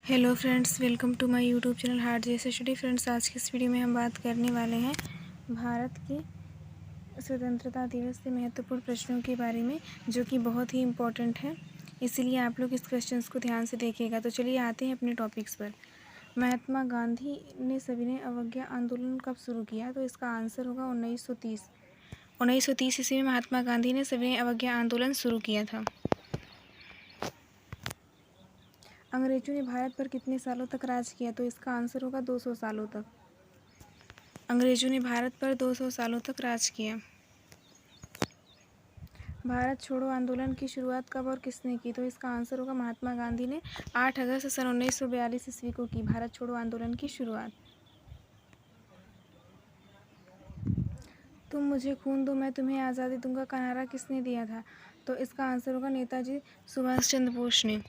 Hello friends, welcome to my YouTube channel hard जैसे study. Friends, आज की इस वीडियो में हम बात करने वाले हैं भारत के स्वतंत्रता दिवस से महत्वपूर्ण प्रश्नों के बारे में, जो कि बहुत ही इम्पोर्टेंट है। इसीलिए आप लोग इस क्वेश्चंस को ध्यान से देखिएगा। तो चलिए आते हैं अपने टॉपिक्स पर। महात्मा गांधी ने सविनय अवज्ञा आंदोलन कब शुरू किया? तो इसका आंसर होगा 1930। 1930 ईस्वी में महात्मा गांधी ने सविनय अवज्ञा आंदोलन शुरू किया था। अंग्रेजों ने भारत पर कितने सालों तक राज किया? तो इसका आंसर होगा 200 सालों तक। अंग्रेजों ने भारत पर 200 सालों तक राज किया। भारत छोड़ो आंदोलन की शुरुआत कब और किसने की? तो इसका आंसर होगा महात्मा गांधी ने 8 अगस्त सन 1942 ईस्वी को की भारत छोड़ो आंदोलन की शुरुआत। तुम मुझे खून दो मैं तुम्हें आज़ादी दूंगा का नारा किसने दिया था? तो इसका आंसर होगा नेताजी सुभाष चंद्र बोस ने।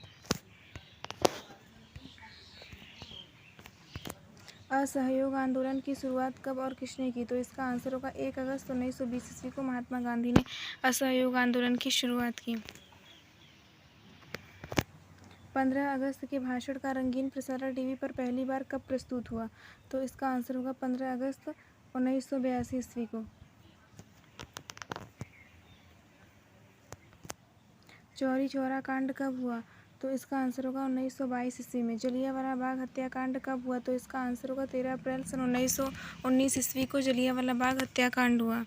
असहयोग आंदोलन की शुरुआत कब और किसने की? तो इसका आंसर होगा 1 अगस्त 1920 ईस्वी को महात्मा गांधी ने असहयोग आंदोलन की शुरुआत की। 15 अगस्त के भाषण का रंगीन प्रसारण टीवी पर पहली बार कब प्रस्तुत हुआ? तो इसका आंसर होगा 15 अगस्त 1982 ईस्वी को। चौरी चौरा कांड कब हुआ? तो इसका आंसर होगा 1922 ईस्वी में। जलियांवाला बाग हत्याकांड कब हुआ? तो इसका आंसर होगा 13 अप्रैल सन 1919 ईस्वी को जलियांवाला बाग हत्याकांड हुआ।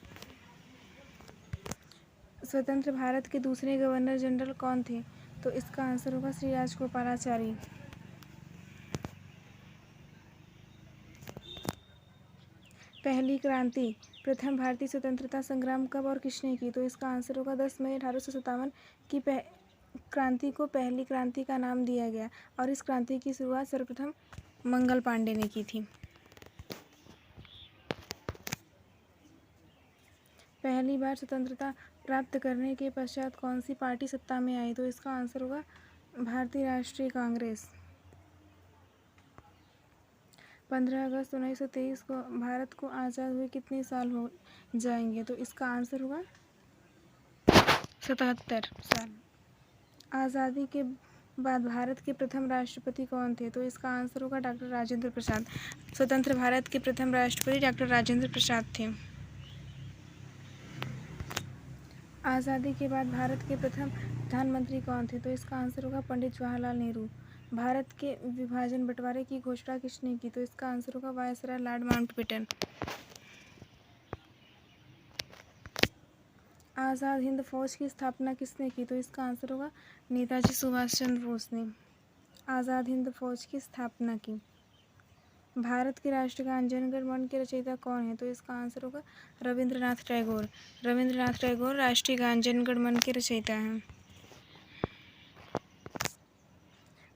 स्वतंत्र भारत के दूसरे गवर्नर जनरल कौन थे? तो इसका आंसर होगा श्री राजगोपालाचारी। पहली क्रांति प्रथम भारतीय स्वतंत्रता संग्राम कब और किसने की? तो इसका आंसर होगा 10 मई 1857 की क्रांति को पहली क्रांति का नाम दिया गया और इस क्रांति की शुरुआत सर्वप्रथम मंगल पांडे ने की थी। पहली बार स्वतंत्रता प्राप्त करने के पश्चात कौन सी पार्टी सत्ता में आई? तो इसका आंसर होगा भारतीय राष्ट्रीय कांग्रेस। 15 अगस्त 1923 को भारत को आज़ाद हुए कितने साल हो जाएंगे? तो इसका आंसर होगा 77 साल। आज़ादी के बाद भारत के प्रथम राष्ट्रपति कौन थे? तो इसका आंसर होगा डॉक्टर राजेंद्र प्रसाद। स्वतंत्र भारत के प्रथम राष्ट्रपति डॉक्टर राजेंद्र प्रसाद थे। आज़ादी के बाद भारत के प्रथम प्रधानमंत्री कौन थे? तो इसका आंसर होगा पंडित जवाहरलाल नेहरू। भारत के विभाजन बंटवारे की घोषणा किसने की? तो इसका आंसर होगा viceroy Lord Mountbatten. Azad Hind फौज की स्थापना किसने की? तो इसका आंसर होगा नेताजी सुभाष चंद्र बोस ने आज़ाद हिंद फौज की स्थापना की। भारत के राष्ट्रगान जन गण मन के रचयिता कौन है? तो इसका आंसर होगा रविंद्रनाथ टैगोर। रविंद्रनाथ टैगोर राष्ट्रीय गान जन गण मन के रचयिता हैं।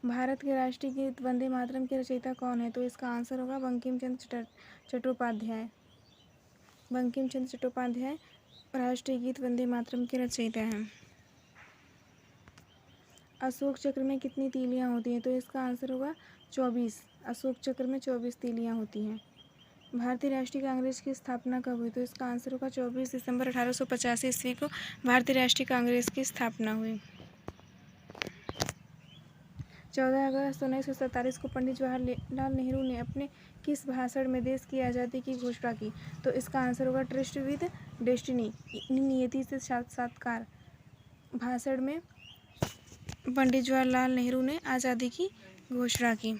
भारत के राष्ट्रीय गीत वंदे मातरम के रचयिता कौन है? तो इसका आंसर होगा बंकिम चंद्र चट्टोपाध्याय। बंकिम चंद्र चट्टोपाध्याय राष्ट्रीय गीत वंदे मातरम के रचयिता हैं। अशोक चक्र में कितनी तीलियां होती हैं? तो इसका आंसर होगा 24। अशोक चक्र में 24 तीलियां होती हैं। भारतीय राष्ट्रीय कांग्रेस की स्थापना कब हुई? तो इसका आंसर होगा 24 दिसंबर 1885 ईस्वी को भारतीय राष्ट्रीय कांग्रेस की स्थापना हुई। 14 अगस्त 1947 को पंडित जवाहरलाल नेहरू ने अपने किस भाषण में देश की आज़ादी की घोषणा की? तो इसका आंसर होगा ट्रस्ट विद डेस्टिनी, नियति से साक्षात्कार भाषण में पंडित जवाहरलाल नेहरू ने आज़ादी की घोषणा की।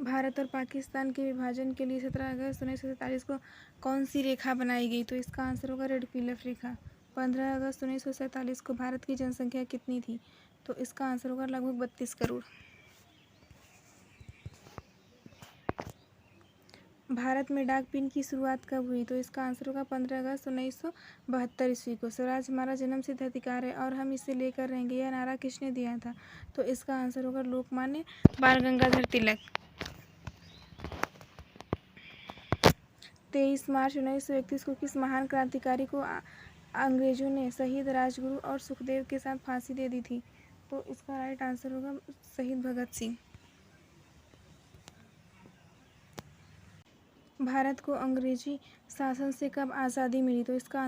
भारत और पाकिस्तान के विभाजन के लिए 17 अगस्त 1947 को कौन सी रेखा बनाई गई? तो इसका आंसर होगा रेड क्लिफ रेखा। 15 अगस्त 1947 को भारत की जनसंख्या कितनी थी? तो इसका आंसर होगा लगभग 32 करोड़। भारत में डाक पिन की शुरुआत कब हुई? तो इसका आंसर होगा 15 अगस्त 1972 ईस्वी को। स्वराज हमारा जन्म सिद्ध अधिकार है और हम इसे लेकर रहेंगे, यह नारा किसने दिया था? तो इसका आंसर होगा लोकमान्य बाल गंगाधर तिलक। 23 मार्च 1931 को किस महान क्रांतिकारी को अंग्रेजों ने शहीद राजगुरु और सुखदेव के साथ फांसी दे दी थी? तो इसका राइट आंसर होगा शहीद भगत सिंह। भारत को अंग्रेजी शासन से कब आज़ादी मिली? तो इसका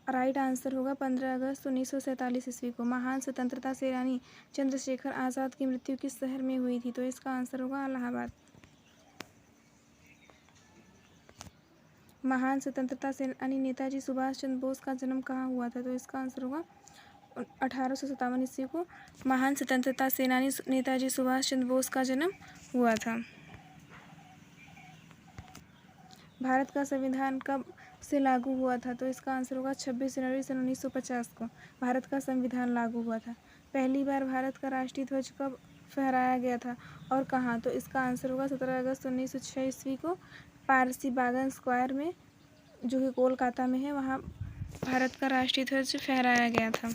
राइट आंसर होगा 15 अगस्त 1947 ईस्वी को। महान स्वतंत्रता सेनानी चंद्रशेखर आज़ाद की मृत्यु किस शहर में हुई थी? तो इसका आंसर होगा इलाहाबाद। महान स्वतंत्रता सेनानी नेताजी सुभाष चंद्र बोस का जन्म कहाँ हुआ था? तो इसका आंसर होगा 1857 ईस्वी को महान स्वतंत्रता सेनानी नेताजी सुभाष चंद्र बोस का जन्म हुआ था। भारत का संविधान कब से लागू हुआ था? तो इसका आंसर होगा 26 जनवरी सन 1950 को भारत का संविधान लागू हुआ था। पहली बार भारत का राष्ट्रीय ध्वज कब फहराया गया था और कहाँ? तो इसका आंसर होगा 17 अगस्त 1906 ईस्वी को पारसी बागन स्क्वायर में, जो कि कोलकाता में है, वहाँ भारत का राष्ट्रीय ध्वज फहराया गया था।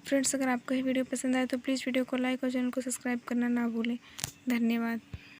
फ्रेंड्स, अगर आपको ये वीडियो पसंद आए तो प्लीज़ वीडियो को लाइक और चैनल को सब्सक्राइब करना ना भूलें। धन्यवाद।